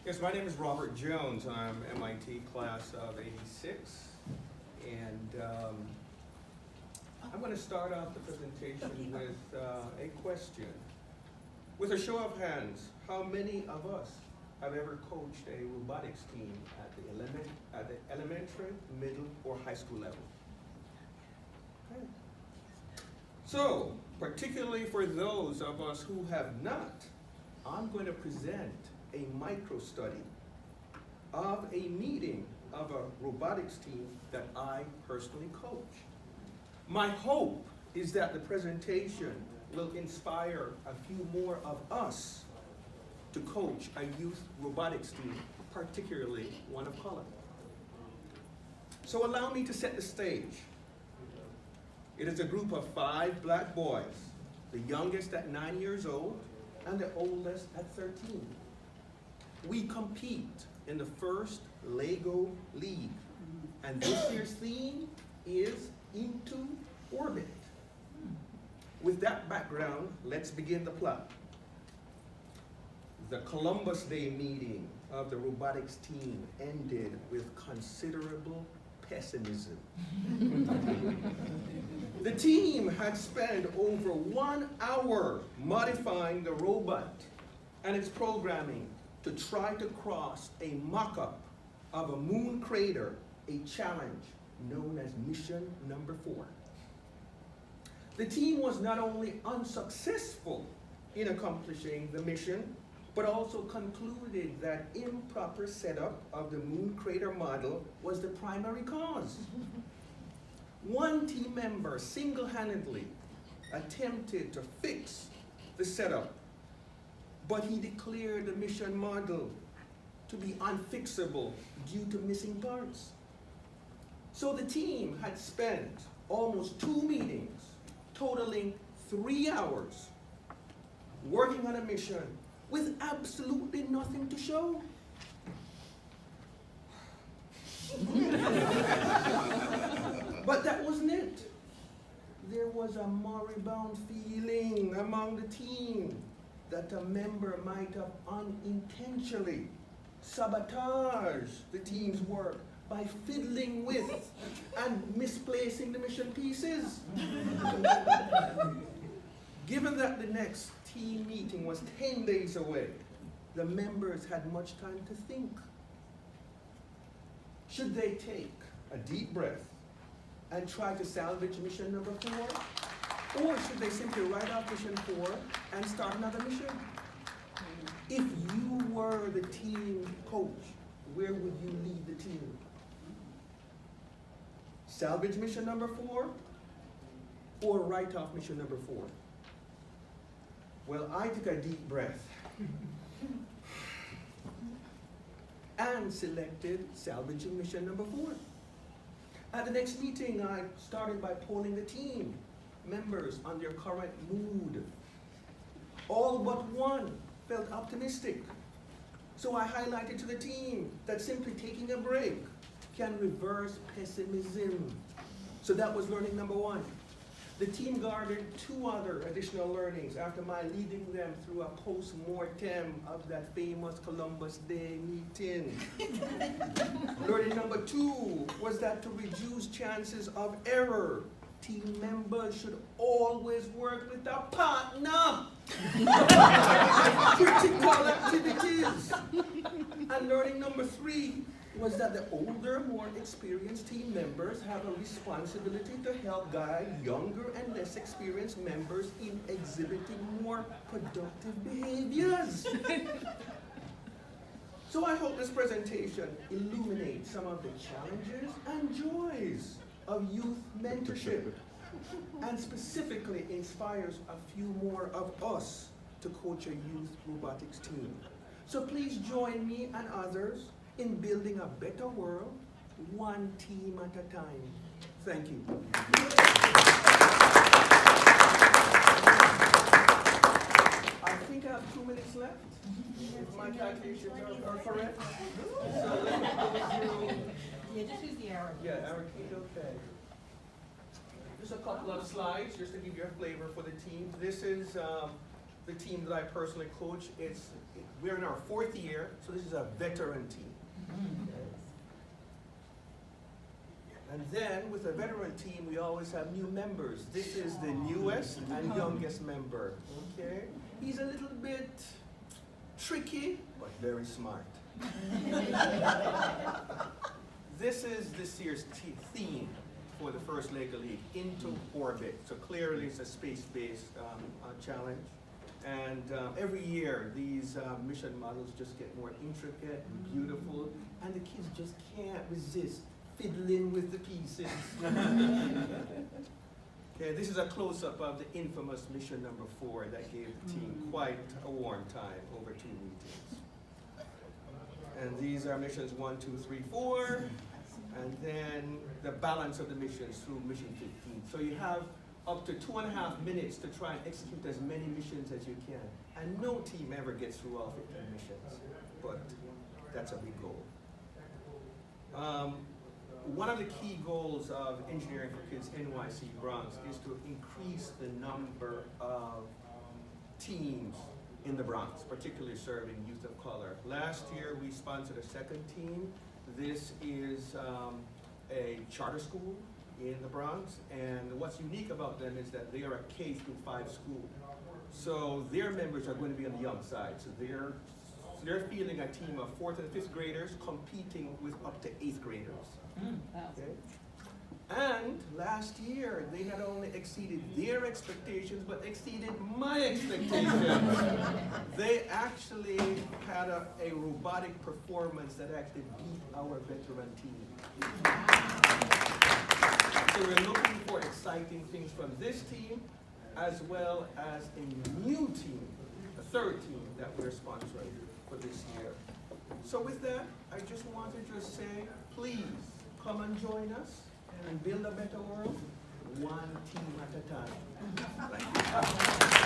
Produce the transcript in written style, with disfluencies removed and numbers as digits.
Yes, my name is Robert Jones, and I'm MIT class of '86. And I'm going to start off the presentation with a question. With a show of hands, how many of us have ever coached a robotics team at the elementary, middle, or high school level? Okay. So, particularly for those of us who have not, I'm going to present a micro-study of a meeting of a robotics team that I personally coach. My hope is that the presentation will inspire a few more of us to coach a youth robotics team, particularly one of color. So allow me to set the stage. It is a group of 5 black boys, the youngest at 9 years old and the oldest at 13. We compete in the first Lego League, and this year's theme is Into Orbit. With that background, let's begin the plot. The Columbus Day meeting of the robotics team ended with considerable pessimism. The team had spent over 1 hour modifying the robot and its programming to try to cross a mock-up of a moon crater, a challenge known as Mission Number 4. The team was not only unsuccessful in accomplishing the mission, but also concluded that improper setup of the moon crater model was the primary cause. One team member single-handedly attempted to fix the setup, but he declared the mission model to be unfixable due to missing parts. So the team had spent almost 2 meetings, totaling 3 hours, working on a mission with absolutely nothing to show. But that wasn't it. There was a moribund feeling among the team that a member might have unintentionally sabotaged the team's work by fiddling with and misplacing the mission pieces. Given that the next team meeting was 10 days away, the members had much time to think. Should they take a deep breath and try to salvage mission number 4? Or should they simply write off mission 4 and start another mission? If you were the team coach, where would you lead the team? Salvage mission number 4 or write off mission number 4? Well, I took a deep breath and selected salvaging mission number 4. At the next meeting, I started by polling the team members on their current mood. All but one felt optimistic. So I highlighted to the team that simply taking a break can reverse pessimism. So that was learning number 1. The team garnered 2 other additional learnings after my leading them through a post-mortem of that famous Columbus Day meeting. Learning number 2 was that to reduce chances of error, team members should always work with a partner. Critical activities. And learning number 3 was that the older, more experienced team members have a responsibility to help guide younger and less experienced members in exhibiting more productive behaviors. So I hope this presentation illuminates some of the challenges and joys of youth mentorship, and specifically inspires a few more of us to coach a youth robotics team. So please join me and others in building a better world, one team at a time. Thank you. I think I have 2 minutes left, if my calculations are correct. So let me go through. Yeah, just use the arrow. Yeah, arrow key, okay. Just a couple of slides just to give you a flavor for the team. This is the team that I personally coach, we're in our 4th year, so this is a veteran team. And then with a veteran team, we always have new members. This is the newest and youngest member, okay? He's a little bit tricky, but very smart. This is this year's theme for the first leg of the league, Into Orbit. So clearly it's a space-based challenge. And every year these mission models just get more intricate and beautiful, and the kids just can't resist fiddling with the pieces. Okay, this is a close-up of the infamous mission number 4 that gave the team quite a warm time over 2 meetings. And these are missions 1, 2, 3, 4, and then the balance of the missions through mission 15. So you have up to 2.5 minutes to try and execute as many missions as you can. And no team ever gets through all 15 missions, but that's a big goal. One of the key goals of Engineering for Kids NYC Bronx is to increase the number of teams in the Bronx, particularly serving youth of color. Last year we sponsored a 2nd team. This is a charter school in the Bronx, and what's unique about them is that they are a K-5 school. So their members are going to be on the young side. So they're fielding a team of 4th and 5th graders competing with up to 8th graders. Okay? And last year, they not only exceeded their expectations, but exceeded my expectations. They actually had a robotic performance that actually beat our veteran team. So we're looking for exciting things from this team, as well as a new team, a 3rd team that we're sponsoring for this year. So with that, I just wanted to say, please come and join us and build a better world, one team at a time. Thank you.